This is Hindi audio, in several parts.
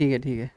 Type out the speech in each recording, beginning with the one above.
ठीक है ठीक है।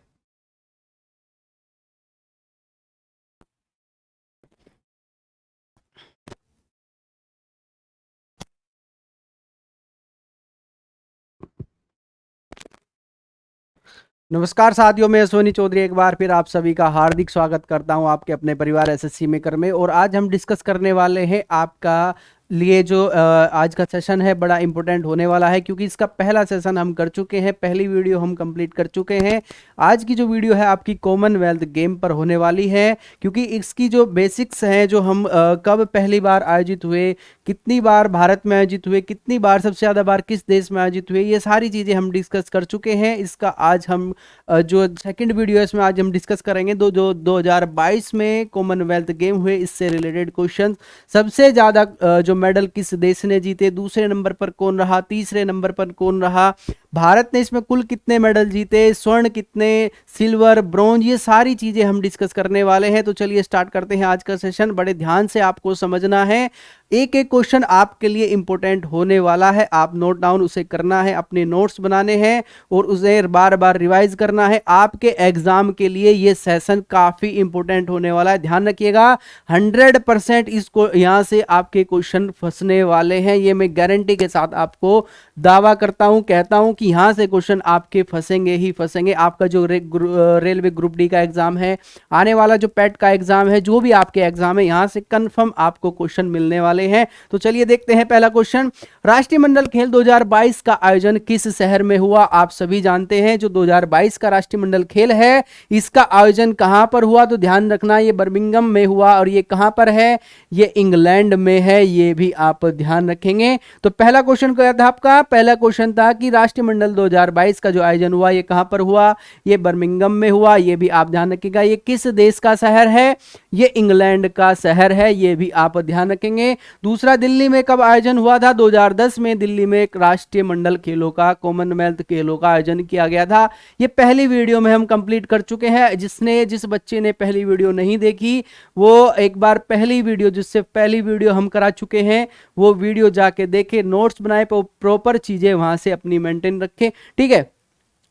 नमस्कार साथियों, मैं सोनी चौधरी एक बार फिर आप सभी का हार्दिक स्वागत करता हूं आपके अपने परिवार एसएससी मेकर में। और आज हम डिस्कस करने वाले हैं आपका लिए जो आज का सेशन है बड़ा इंपॉर्टेंट होने वाला है, क्योंकि इसका पहला सेशन हम कर चुके हैं, पहली वीडियो हम कंप्लीट कर चुके हैं। आज की जो वीडियो है आपकी कॉमनवेल्थ गेम पर होने वाली है, क्योंकि इसकी जो बेसिक्स हैं, जो हम कब पहली बार आयोजित हुए, कितनी बार भारत में आयोजित हुए, कितनी बार, सबसे ज़्यादा बार किस देश में आयोजित हुए, ये सारी चीज़ें हम डिस्कस कर चुके हैं। इसका आज हम जो सेकंड वीडियो है इसमें आज हम डिस्कस करेंगे जो 2022 में कॉमनवेल्थ गेम हुए, इससे रिलेटेड क्वेश्चन। सबसे ज़्यादा जो मेडल किस देश ने जीते, दूसरे नंबर पर कौन रहा, तीसरे नंबर पर कौन रहा, भारत ने इसमें कुल कितने मेडल जीते, स्वर्ण कितने, सिल्वर, ब्रॉन्ज, ये सारी चीज़ें हम डिस्कस करने वाले हैं। तो चलिए स्टार्ट करते हैं आज का सेशन। बड़े ध्यान से आपको समझना है, एक एक क्वेश्चन आपके लिए इंपॉर्टेंट होने वाला है। आप नोट डाउन उसे करना है, अपने नोट्स बनाने हैं और उसे बार बार रिवाइज करना है। आपके एग्जाम के लिए ये सेशन काफ़ी इंपॉर्टेंट होने वाला है, ध्यान रखिएगा। 100% इसको यहाँ से आपके क्वेश्चन फंसने वाले हैं, ये मैं गारंटी के साथ आपको दावा करता हूँ, कहता हूँ कि यहाँ से क्वेश्चन आपके फंसेंगे ही फंसेंगे। आपका जो रेलवे ग्रुप डी का एग्जाम है, आने वाला जो पैट का एग्जाम है, जो भी आपके एग्जाम है, यहाँ से कंफर्म आपको क्वेश्चन मिलने वाले हैं। तो चलिए देखते हैं पहला क्वेश्चन। राष्ट्रीय मंडल खेल 2022 का आयोजन किस शहर में हुआ? आप सभी जानते हैं जो 2022 का राष्ट्रीय मंडल खेल है, इसका आयोजन कहां पर हुआ? तो ध्यान रखना, ये बर्मिंघम में हुआ। और ये कहां पर है? ये इंग्लैंड में है, ये भी आप ध्यान रखेंगे। तो पहला क्वेश्चन क्या था आपका? पहला क्वेश्चन था कि राष्ट्रीय मंडल 2022 का जो आयोजन हुआ ये कहां पर हुआ? ये बर्मिंघम में हुआ, ये भी आप ध्यान रखिएगा। ये किस देश का शहर है? ये इंग्लैंड का शहर है, ये भी आप ध्यान रखेंगे। दूसरा, दिल्ली में कब आयोजन हुआ था? 2010 में दिल्ली में एक राष्ट्रीय मंडल खेलों का, कॉमनवेल्थ खेलों का आयोजन किया गया था। ये पहली वीडियो में हम कंप्लीट कर चुके हैं। जिस बच्चे ने पहली वीडियो नहीं देखी, वो एक बार पहली वीडियो, जिससे पहली वीडियो हम करा चुके हैं, वो वीडियो जाके देखे, नोट्स बनाए, प्रॉपर चीजें वहां से अपनी मेंटेन रखें, ठीक है।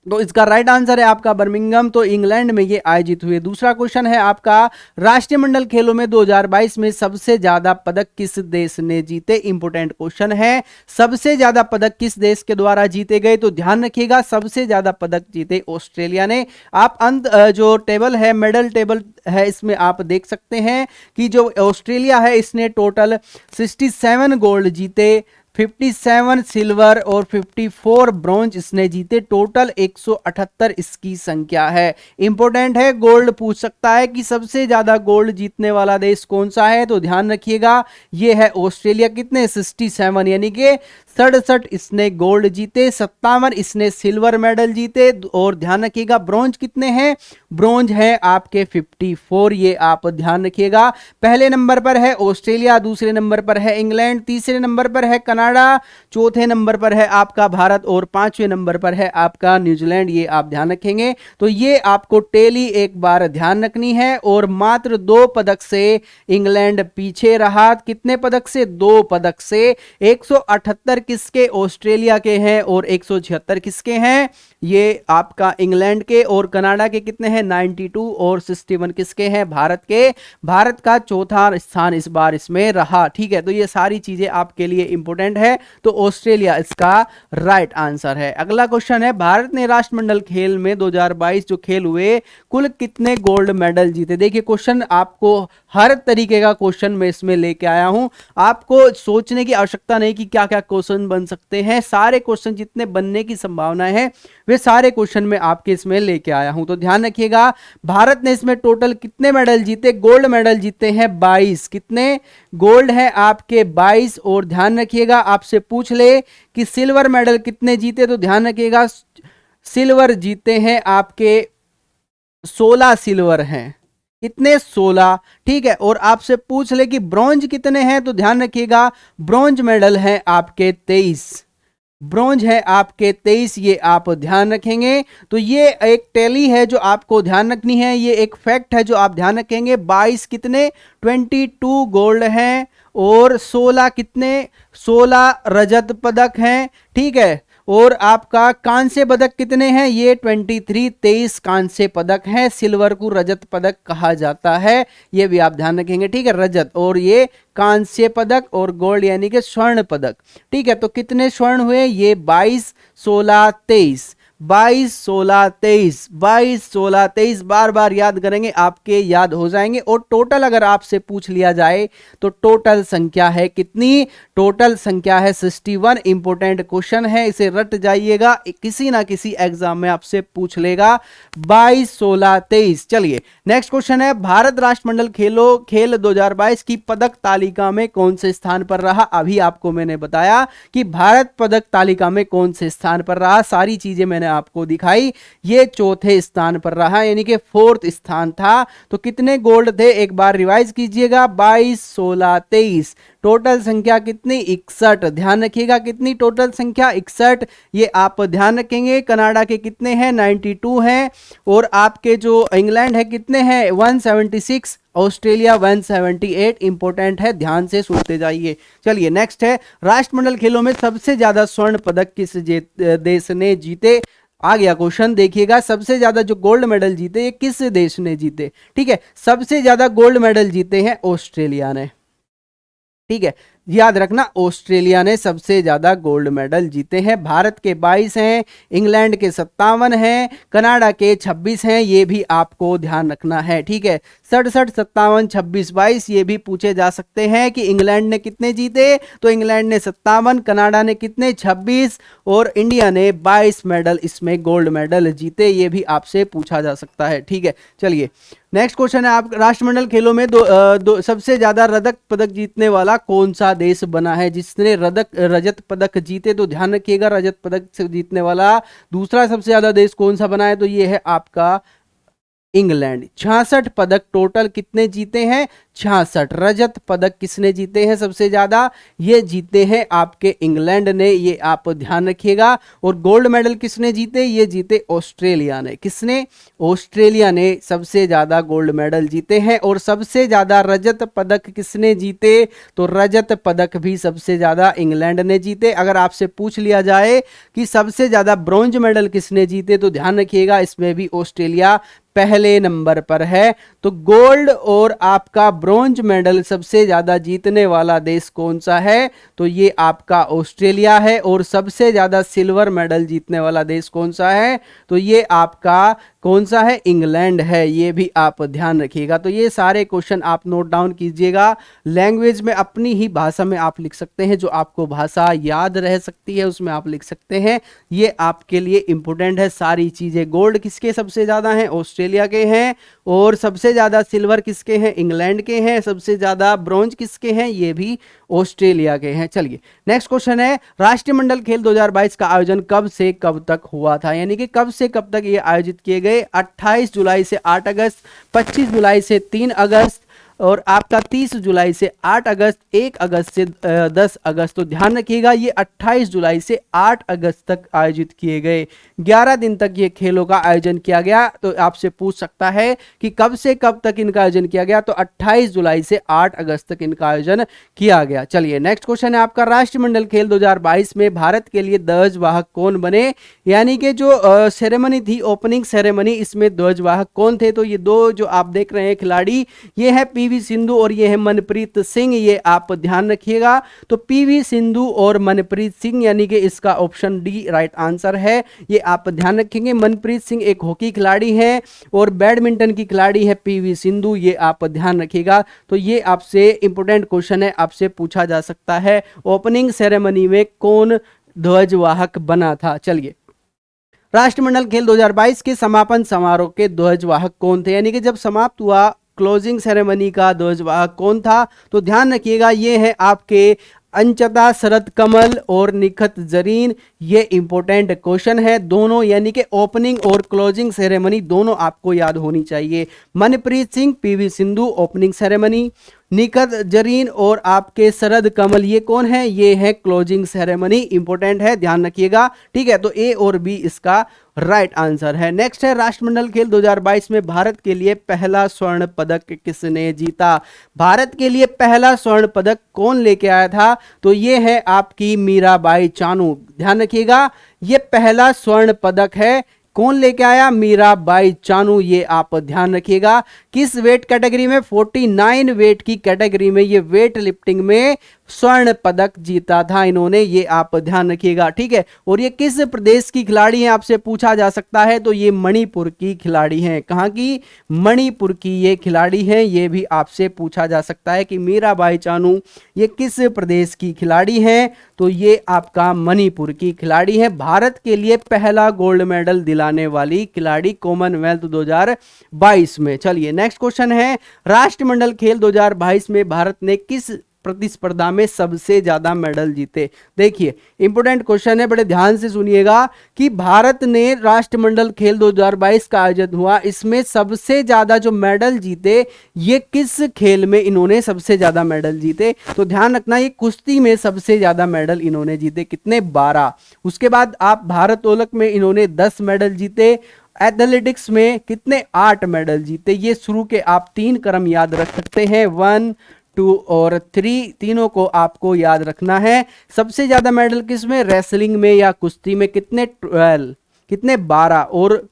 तो इसका राइट आंसर है आपका बर्मिंघम, तो इंग्लैंड में ये आयोजित हुए। दूसरा क्वेश्चन है आपका, राष्ट्रीय मंडल खेलों में 2022 में सबसे ज्यादा पदक किस देश ने जीते? इंपोर्टेंट क्वेश्चन है, सबसे ज्यादा पदक किस देश के द्वारा जीते गए? तो ध्यान रखिएगा, सबसे ज्यादा पदक जीते ऑस्ट्रेलिया ने। आप जो टेबल है, मेडल टेबल है, इसमें आप देख सकते हैं कि जो ऑस्ट्रेलिया है इसने टोटल 67 गोल्ड जीते, 57 सिल्वर और 54 ब्रॉन्ज इसने जीते, टोटल 178 इसकी संख्या है। इंपॉर्टेंट है, गोल्ड पूछ सकता है कि सबसे ज्यादा गोल्ड जीतने वाला देश कौन सा है? तो ध्यान रखिएगा, यह है ऑस्ट्रेलिया। कितने? 67, यानी कि 67 इसने गोल्ड जीते, 57 इसने सिल्वर मेडल जीते। और ध्यान रखिएगा, ब्रॉन्ज कितने हैं? ब्रॉन्ज है आपके 54, ये आप ध्यान रखिएगा। पहले नंबर पर है ऑस्ट्रेलिया, दूसरे नंबर पर है इंग्लैंड, तीसरे नंबर पर है कनाडा, चौथे नंबर पर है आपका भारत और पांचवें नंबर पर है आपका न्यूजीलैंड, ये आप ध्यान रखेंगे। तो ये आपको टेली एक बार ध्यान रखनी है। और मात्र 2 पदक से इंग्लैंड पीछे रहा। कितने पदक से? 2 पदक से। 178 किसके? ऑस्ट्रेलिया के हैं, और 176 किसके हैं? ये आपका इंग्लैंड के। और कनाडा के कितने हैं? 92 और 61 किसके हैं? भारत के। भारत का चौथा स्थान इस बार इसमें रहा, ठीक है। तो ये सारी चीजें आपके लिए इंपॉर्टेंट है, तो ऑस्ट्रेलिया इसका राइट आंसर है। अगला क्वेश्चन है, भारत ने राष्ट्रमंडल खेल में 2022 जो खेल हुए, कुल कितने गोल्ड मेडल जीते? देखिए, क्वेश्चन आपको हर तरीके का क्वेश्चन मैं इसमें लेके आया हूं, आपको सोचने की आवश्यकता नहीं कि क्या क्या क्वेश्चन बन सकते हैं। सारे क्वेश्चन जितने बनने की संभावना है वे सारे क्वेश्चन में आपके इसमें लेके आया हूं। तो ध्यान रखिएगा, भारत ने इसमें टोटल कितने मेडल जीते? गोल्ड मेडल जीते हैं 22। कितने गोल्ड है आपके? 22। और ध्यान रखिएगा, आपसे पूछ ले कि सिल्वर मेडल कितने जीते, तो ध्यान रखिएगा, सिल्वर जीते हैं आपके 16 सिल्वर हैं। कितने? 16, ठीक है। और आपसे पूछ ले कि ब्रॉन्ज कितने हैं, तो ध्यान रखिएगा, ब्रॉन्ज मेडल है आपके 23। ब्रॉन्ज है आपके 23, ये आप ध्यान रखेंगे। तो ये एक टैली है जो आपको ध्यान रखनी है, ये एक फैक्ट है जो आप ध्यान रखेंगे। 22 कितने? 22 गोल्ड हैं, और 16 कितने? 16 रजत पदक हैं, ठीक है। और आपका कांस्य पदक कितने हैं? ये 23, 23 कांस्य पदक हैं। सिल्वर को रजत पदक कहा जाता है, ये भी आप ध्यान रखेंगे, ठीक है, रजत और ये कांस्य पदक और गोल्ड यानी कि स्वर्ण पदक, ठीक है। तो कितने स्वर्ण हुए? ये 22, 16, 23, 22, 16, 23, 22, 16, 23 बार बार याद करेंगे, आपके याद हो जाएंगे। और टोटल अगर आपसे पूछ लिया जाए तो टोटल संख्या है कितनी? टोटल संख्या है 61। इंपॉर्टेंट क्वेश्चन है, इसे रट जाइएगा, किसी ना किसी एग्जाम में आपसे पूछ लेगा। 22, 16, 23। चलिए नेक्स्ट क्वेश्चन है, भारत राष्ट्रमंडल खेल 2022 की पदक तालिका में कौन से स्थान पर रहा? अभी आपको मैंने बताया कि भारत पदक तालिका में कौन से स्थान पर रहा, सारी चीजें मैंने आपको दिखाई। ये चौथे स्थान पर रहा, यानी कि 4th स्थान था। तो कितने गोल्ड थे एक बार रिवाइज कीजिएगा? 22, 16, 23। टोटल संख्या कितनी? 61। ध्यान रखिएगा कितनी टोटल संख्या? 61। ये आप ध्यान रखेंगे। कनाडा के कितने हैं? 92 हैं। और आपके जो इंग्लैंड है कितने हैं? 176। ऑस्ट्रेलिया 178। इंपॉर्टेंट है, ध्यान से सुनते जाइए। चलिए नेक्स्ट है, राष्ट्रमंडल खेलों में सबसे ज्यादा स्वर्ण पदक किस देश ने जीते? आ गया क्वेश्चन, देखिएगा, सबसे ज्यादा जो गोल्ड मेडल जीते ये किस देश ने जीते? ठीक है, सबसे ज्यादा गोल्ड मेडल जीते हैं ऑस्ट्रेलिया ने, ठीक है, याद रखना, ऑस्ट्रेलिया ने सबसे ज्यादा गोल्ड मेडल जीते हैं। भारत के 22 हैं, इंग्लैंड के 57 हैं, कनाडा के 26 हैं, ये भी आपको ध्यान रखना है, ठीक है। 67, 57, 26, 22 ये भी पूछे जा सकते हैं कि इंग्लैंड ने कितने जीते, तो इंग्लैंड ने 57, कनाडा ने कितने? 26 और इंडिया ने 22 मेडल इसमें गोल्ड मेडल जीते, ये भी आपसे पूछा जा सकता है, ठीक है। चलिए नेक्स्ट क्वेश्चन है, आप राष्ट्रमंडल खेलों में सबसे ज्यादा रजत पदक जीतने वाला कौन सा देश बना है जिसने रजत पदक जीते? तो ध्यान रखिएगा, रजत पदक से जीतने वाला दूसरा सबसे ज्यादा देश कौन सा बना है? तो ये है आपका इंग्लैंड। 66 पदक टोटल कितने जीते हैं? 66 रजत पदक किसने जीते हैं सबसे ज्यादा? ये जीते हैं आपके इंग्लैंड ने, ये आप ध्यान रखिएगा। और गोल्ड मेडल किसने जीते? ये जीते ऑस्ट्रेलिया ने। किसने? ऑस्ट्रेलिया ने सबसे ज्यादा गोल्ड मेडल जीते हैं। और सबसे ज्यादा रजत पदक किसने जीते? तो रजत पदक भी सबसे ज्यादा इंग्लैंड ने जीते। अगर आपसे पूछ लिया जाए कि सबसे ज्यादा ब्रॉन्ज मेडल किसने जीते, तो ध्यान रखिएगा इसमें भी ऑस्ट्रेलिया पहले नंबर पर है। तो गोल्ड और आपका ब्रॉन्ज मेडल सबसे ज्यादा जीतने वाला देश कौन सा है? तो ये आपका ऑस्ट्रेलिया है। और सबसे ज्यादा सिल्वर मेडल जीतने वाला देश कौन सा है? तो ये आपका कौन सा है? इंग्लैंड है, ये भी आप ध्यान रखिएगा। तो ये सारे क्वेश्चन आप नोट डाउन कीजिएगा। लैंग्वेज में अपनी ही भाषा में आप लिख सकते हैं, जो आपको भाषा याद रह सकती है उसमें आप लिख सकते हैं। ये आपके लिए इंपॉर्टेंट है सारी चीजें। गोल्ड किसके सबसे ज्यादा हैं? ऑस्ट्रेलिया के हैं। और सबसे ज्यादा सिल्वर किसके हैं? इंग्लैंड के हैं। सबसे ज्यादा ब्रॉन्ज किसके हैं? ये भी ऑस्ट्रेलिया के हैं। चलिए नेक्स्ट क्वेश्चन है, राष्ट्रमंडल खेल 2022 का आयोजन कब से कब तक हुआ था? यानी कि कब से कब तक ये आयोजित किए गए? 28 जुलाई से 8 अगस्त, 25 जुलाई से 3 अगस्त, और आपका 30 जुलाई से 8 अगस्त, 1 अगस्त से 10 अगस्त। तो ध्यान रखिएगा ये 28 जुलाई से 8 अगस्त तक आयोजित किए गए। 11 दिन तक ये खेलों का आयोजन किया गया। तो आपसे पूछ सकता है कि कब से कब तक इनका आयोजन किया गया? तो 28 जुलाई से 8 अगस्त तक इनका आयोजन किया गया। चलिए नेक्स्ट क्वेश्चन है आपका, राष्ट्रमंडल खेल 2022 में भारत के लिए ध्वजवाहक कौन बने? यानी कि जो सेरेमनी थी, ओपनिंग सेरेमनी, इसमें ध्वजवाहक कौन थे? तो ये दो जो आप देख रहे हैं खिलाड़ी, ये है पीवी सिंधु और ये है मनप्रीत सिंह, ये आप ध्यान रखिएगा। तो पीवी सिंधु और मनप्रीत सिंह, यानी कि इसका ऑप्शन डी राइट आंसर है, ये आप ध्यान रखेंगे। मनप्रीत सिंह एक हॉकी खिलाड़ी है और बैडमिंटन की खिलाड़ी है पीवी सिंधु, ये आप ध्यान रखिएगा। तो ये आपसे इंपॉर्टेंट क्वेश्चन है, आपसे पूछा जा सकता है ओपनिंग सेरेमनी में कौन ध्वजवाहक बना था। चलिए राष्ट्रमंडल खेल 2022 के समापन समारोह के ध्वजवाहक कौन थे? यानी कि जब समाप्त हुआ क्लोजिंग सेरेमनी का ध्वजवाहक कौन था? तो ध्यान रखिएगा ये है आपके अंचता शरद कमल और निखत जरीन। ये इंपॉर्टेंट क्वेश्चन है दोनों, यानी कि ओपनिंग और क्लोजिंग सेरेमनी दोनों आपको याद होनी चाहिए। Manpreet Singh, PV Sindhu opening ceremony, Nikhat Zareen और आपके शरद कमल ये कौन है? ये है क्लोजिंग सेरेमनी। इंपॉर्टेंट है, ध्यान रखिएगा, ठीक है। तो ए और बी इसका राइट आंसर है। नेक्स्ट है, राष्ट्रमंडल खेल 2022 में भारत के लिए पहला स्वर्ण पदक किसने जीता? भारत के लिए पहला स्वर्ण पदक कौन लेके आया था? तो ये है आपकी मीराबाई चानू। ध्यान रखिएगा, ये पहला स्वर्ण पदक है। कौन लेके आया? मीराबाई चानू। ये आप ध्यान रखिएगा। किस वेट कैटेगरी में? 49 वेट की कैटेगरी में ये वेट लिफ्टिंग में स्वर्ण पदक जीता था इन्होंने। ये आप ध्यान रखिएगा, ठीक है। और ये किस प्रदेश की खिलाड़ी हैं आपसे पूछा जा सकता है, तो ये मणिपुर की खिलाड़ी हैं। कहां की? मणिपुर की ये खिलाड़ी हैं। ये भी आपसे पूछा जा सकता है कि मीराबाई चानू ये किस प्रदेश की खिलाड़ी हैं, तो ये आपका मणिपुर की खिलाड़ी है। भारत के लिए पहला गोल्ड मेडल दिलाने वाली खिलाड़ी कॉमनवेल्थ 2022 में। चलिए नेक्स्ट क्वेश्चन है, राष्ट्रमंडल खेल 2022 में भारत ने किस प्रतिस्पर्धा में सबसे ज्यादा मेडल जीते? देखिए इंपोर्टेंट क्वेश्चन है, बड़े ध्यान से सुनिएगा कि भारत ने राष्ट्रमंडल खेल 2022 का आयोजन हुआ, इसमें सबसे ज्यादा जो मेडल जीते, ये किस खेल में इन्होंने सबसे ज्यादा मेडल जीते? तो ध्यान रखना, ये कुश्ती में सबसे ज्यादा मेडल इन्होंने जीते। कितने? 12। उसके बाद आप भारोत्तोलक में इन्होंने 10 मेडल जीते। एथलेटिक्स में कितने? 8 मेडल जीते। ये शुरू के आप 3 क्रम याद रख सकते हैं, 1, 2 और 3, तीनों को आपको याद रखना है। सबसे ज्यादा मेडल किस में? रेसलिंग में या कुश्ती में। कितने? 12। कितने? 12। और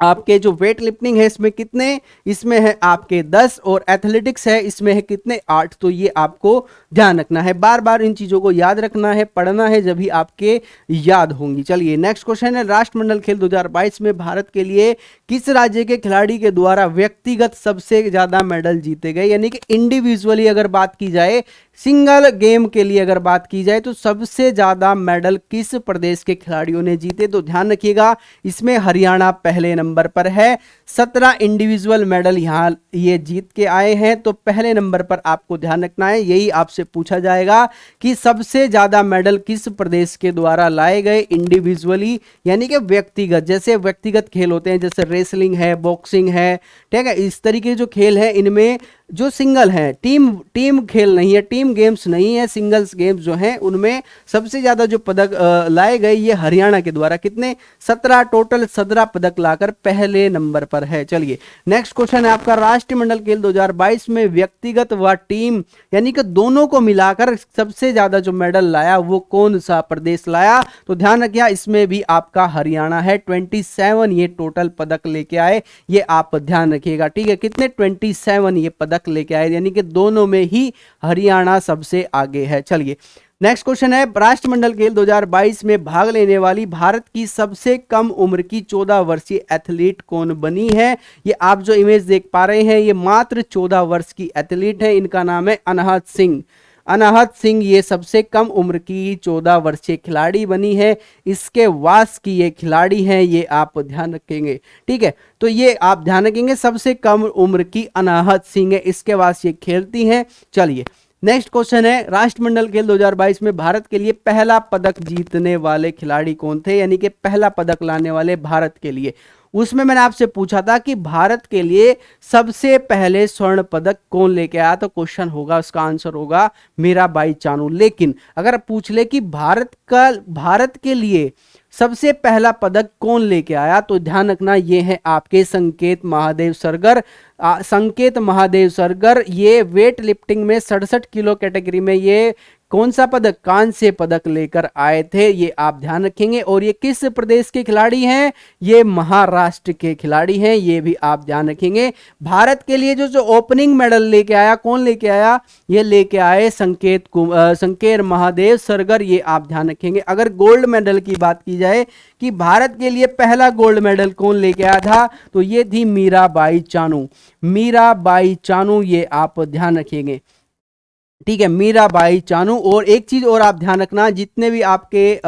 आपके जो वेट लिफ्टिंग है इसमें कितने? इसमें है आपके 10। और एथलेटिक्स है इसमें है कितने? 8। तो ये आपको ध्यान रखना है, बार बार इन चीजों को याद रखना है, पढ़ना है, जब भी आपके याद होंगी। चलिए नेक्स्ट क्वेश्चन है, राष्ट्रमंडल खेल 2022 में भारत के लिए किस राज्य के खिलाड़ी के द्वारा व्यक्तिगत सबसे ज्यादा मेडल जीते गए? यानी कि इंडिविजुअली अगर बात की जाए, सिंगल गेम के लिए अगर बात की जाए, तो सबसे ज्यादा मेडल किस प्रदेश के खिलाड़ियों ने जीते? तो ध्यान रखिएगा, इसमें हरियाणा पहले नंबर पर है। 17 इंडिविजुअल मेडल यहां ये जीत के आए हैं। तो पहले नंबर पर आपको ध्यान रखना है, यही आपसे पूछा जाएगा कि सबसे ज्यादा मेडल किस प्रदेश के द्वारा लाए गए इंडिविजुअली, यानी कि व्यक्तिगत। जैसे व्यक्तिगत खेल होते हैं, जैसे रेसलिंग है, बॉक्सिंग है, ठीक है, इस तरीके के जो खेल है, इनमें जो सिंगल है, टीम खेल नहीं है, टीम गेम्स नहीं है, सिंगल्स गेम्स जो हैं उनमें सबसे ज्यादा जो पदक लाए गए ये हरियाणा के द्वारा। कितने? 17। टोटल 17 पदक लाकर पहले नंबर पर है। चलिए नेक्स्ट क्वेश्चन है आपका, राष्ट्रमंडल खेल 2022 में व्यक्तिगत व टीम यानी कि दोनों को मिलाकर सबसे ज्यादा जो मेडल लाया वो कौन सा प्रदेश लाया? तो ध्यान रखिए, इसमें भी आपका हरियाणा है। 27 ये टोटल पदक लेके आए, ये आप ध्यान रखिएगा, ठीक है। कितने? 27 ये पदक लेके आए, यानी कि दोनों में ही हरियाणा सबसे आगे है। चलिए नेक्स्ट क्वेश्चन है, राष्ट्रमंडल खेल 2022 में भाग लेने वाली भारत की सबसे कम उम्र की 14 वर्षीय एथलीट कौन बनी है? ये आप जो इमेज देख पा रहे हैं, ये मात्र 14 वर्ष की एथलीट है। इनका नाम है अनाहत सिंह। अनाहत सिंह ये सबसे कम उम्र की 14 वर्षीय खिलाड़ी बनी है। इसके वास की ये खिलाड़ी हैं, ये आप ध्यान रखेंगे, ठीक है। तो ये आप ध्यान रखेंगे, सबसे कम उम्र की अनाहत सिंह है, इसके वास ये खेलती हैं। चलिए नेक्स्ट क्वेश्चन है, राष्ट्रमंडल खेल 2022 में भारत के लिए पहला पदक जीतने वाले खिलाड़ी कौन थे? यानी कि पहला पदक लाने वाले भारत के लिए। उसमें मैंने आपसे पूछा था कि भारत के लिए सबसे पहले स्वर्ण पदक कौन लेके आया, तो क्वेश्चन होगा, उसका आंसर होगा मीराबाई चानू। लेकिन अगर पूछ ले कि भारत के लिए सबसे पहला पदक कौन लेके आया, तो ध्यान रखना ये है आपके संकेत महादेव सरगर। संकेत महादेव सरगर ये वेट लिफ्टिंग में 67 किलो कैटेगरी में ये कौन सा पदक? कांस्य पदक लेकर आए थे, ये आप ध्यान रखेंगे। और ये किस प्रदेश के खिलाड़ी हैं? ये महाराष्ट्र के खिलाड़ी हैं, ये भी आप ध्यान रखेंगे। भारत के लिए जो ओपनिंग मेडल लेके आया, कौन लेके आया? ये लेके आए संकेत महादेव सरगर, ये आप ध्यान रखेंगे। अगर गोल्ड मेडल की बात की जाए कि भारत के लिए पहला गोल्ड मेडल कौन लेके आया था, तो ये थी मीराबाई चानू। मीराबाई चानू, ये आप ध्यान रखेंगे, ठीक है, मीराबाई चानू। और एक चीज और आप ध्यान रखना, जितने भी आपके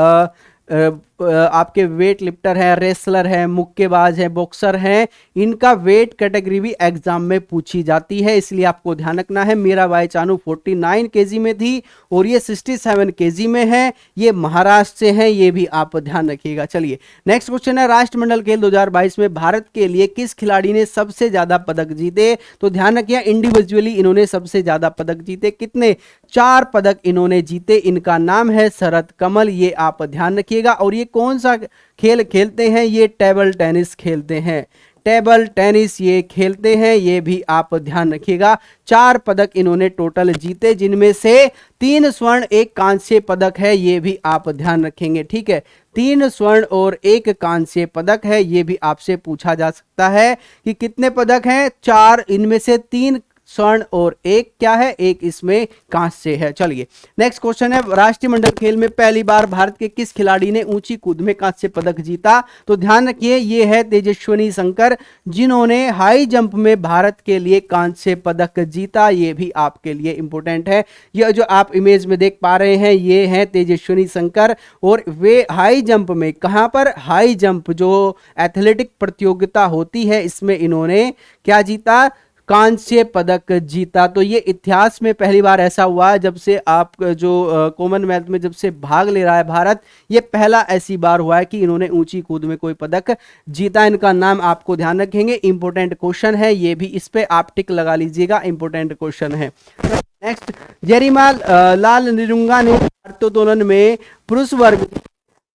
वेट लिफ्टर है, रेसलर है, मुक्केबाज है, बॉक्सर हैं, इनका वेट कैटेगरी भी एग्जाम में पूछी जाती है, इसलिए आपको ध्यान रखना है। मीराबाई चानू 49 केजी में थी और ये 67 केजी में है, ये महाराष्ट्र से हैं, ये भी आप ध्यान रखिएगा। चलिए नेक्स्ट क्वेश्चन है, राष्ट्रमंडल खेल 2022 में भारत के लिए किस खिलाड़ी ने सबसे ज्यादा पदक जीते? तो ध्यान रखिए, इंडिविजुअली इन्होंने सबसे ज्यादा पदक जीते। कितने? 4 पदक इन्होंने जीते। इनका नाम है शरद कमल, ये आप ध्यान रखिएगा। और ये कौन सा खेल खेलते हैं? ये टेबल टेनिस खेलते हैं, टेबल टेनिस ये खेलते हैं, ये भी आप ध्यान रखिएगा। 4 पदक इन्होंने टोटल जीते, जिनमें से 3 स्वर्ण 1 कांस्य पदक है, ये भी आप ध्यान रखेंगे। ठीक है, 3 स्वर्ण और 1 कांस्य पदक है, ये भी आपसे पूछा जा सकता है कि कितने पदक हैं? 4, इनमें से 3 स्वर्ण और 1 क्या है? 1 इसमें कांस्य है। चलिए नेक्स्ट क्वेश्चन है, राष्ट्रीय मंडल खेल में पहली बार भारत के किस खिलाड़ी ने ऊंची कूद में कांस्य पदक जीता? तो ध्यान रखिए, ये है तेजस्विनी शंकर, जिन्होंने हाई जंप में भारत के लिए कांस्य पदक जीता। ये भी आपके लिए इंपॉर्टेंट है। यह जो आप इमेज में देख पा रहे हैं, ये है तेजस्विनी शंकर, और वे हाई जंप में, कहां पर? हाई जंप जो एथलेटिक प्रतियोगिता होती है, इसमें इन्होंने क्या जीता? कांस्य पदक जीता। तो ये इतिहास में पहली बार ऐसा हुआ, जब से आप जो कॉमनवेल्थ में जब से भाग ले रहा है भारत, ये पहला ऐसी बार हुआ है कि इन्होंने ऊंची कूद में कोई पदक जीता। इनका नाम आपको ध्यान रखेंगे, इंपॉर्टेंट क्वेश्चन है ये भी, इस पे आप टिक लगा लीजिएगा, इंपॉर्टेंट क्वेश्चन है। नेक्स्ट, जयरीमाल लाल निरुंगा ने भारोत्तोलन में पुरुष वर्ग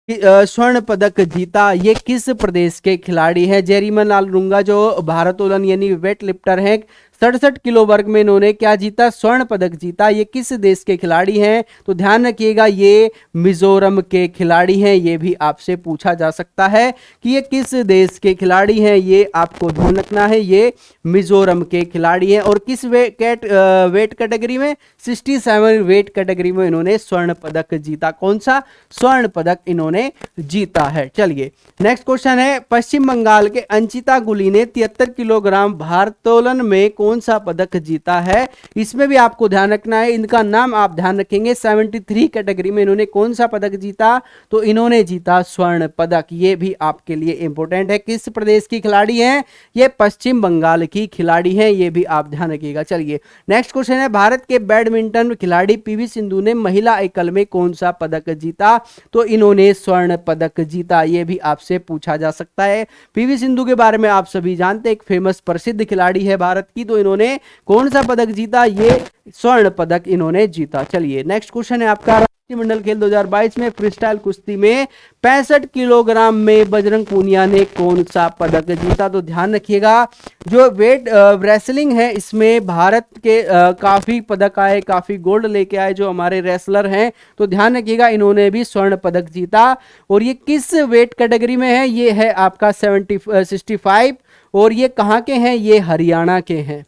स्वर्ण पदक जीता। ये किस प्रदेश के खिलाड़ी हैं? जेरीमन लाल रुंगा जो भारोत्तोलन यानी वेट लिफ्टर हैं, 67 किलो वर्ग में इन्होंने क्या जीता? स्वर्ण पदक जीता। ये किस देश के खिलाड़ी हैं? तो ध्यान रखिएगा, ये मिजोरम के खिलाड़ी हैं। ये भी आपसे पूछा जा सकता है कि ये किस देश के खिलाड़ी हैं, ये आपको ध्यान रखना है। ये मिजोरम के खिलाड़ी हैं, और किस वेट कैटेगरी में? 67 वेट कैटेगरी में इन्होंने स्वर्ण पदक जीता। कौन सा? स्वर्ण पदक इन्होंने जीता है। चलिए नेक्स्ट क्वेश्चन है, पश्चिम बंगाल के अंचिता गुली ने 73 किलोग्राम भारोत्तोलन में कौन सा पदक जीता है? इसमें भी आपको ध्यान रखना है, इनका नाम आप ध्यान रखेंगे। 73 कैटेगरी में इन्होंने कौन सा पदक जीता? तो इन्होंने जीता स्वर्ण पदक। ये भी आपके लिए इंपॉर्टेंट है। किस प्रदेश की खिलाड़ी हैं? ये पश्चिम बंगाल की खिलाड़ी हैं, ये भी आप ध्यान रखिएगा। चलिए नेक्स्ट क्वेश्चन है, भारत के बैडमिंटन खिलाड़ी पीवी सिंधु ने महिला एकल में कौन सा पदक जीता? तो इन्होंने स्वर्ण पदक जीता। ये भी आपसे पूछा जा सकता है। पीवी सिंधु के बारे में आप सभी जानते हैं, एक फेमस प्रसिद्ध खिलाड़ी है भारत की। तो इन्होंने कौन सा पदक जीता? ये स्वर्ण पदक इन्होंने जीता। चलिए नेक्स्ट क्वेश्चन है आपका, राष्ट्रीय मंडल खेल 2022 में फ्रीस्टाइल कुश्ती में 65 किलोग्राम में बजरंग पूनिया ने कौन सा पदक जीता? तो ध्यान रखिएगा, जो वेट रेसलिंग है, इसमें भारत के काफी पदक आए, काफी गोल्ड लेके आए जो हमारे रेसलर हैं। तो ध्यान रखिएगा, इन्होंने भी स्वर्ण पदक जीता। और ये किस वेट कैटेगरी में है? ये है आपका 65, और ये कहाँ के हैं? ये हरियाणा के हैं।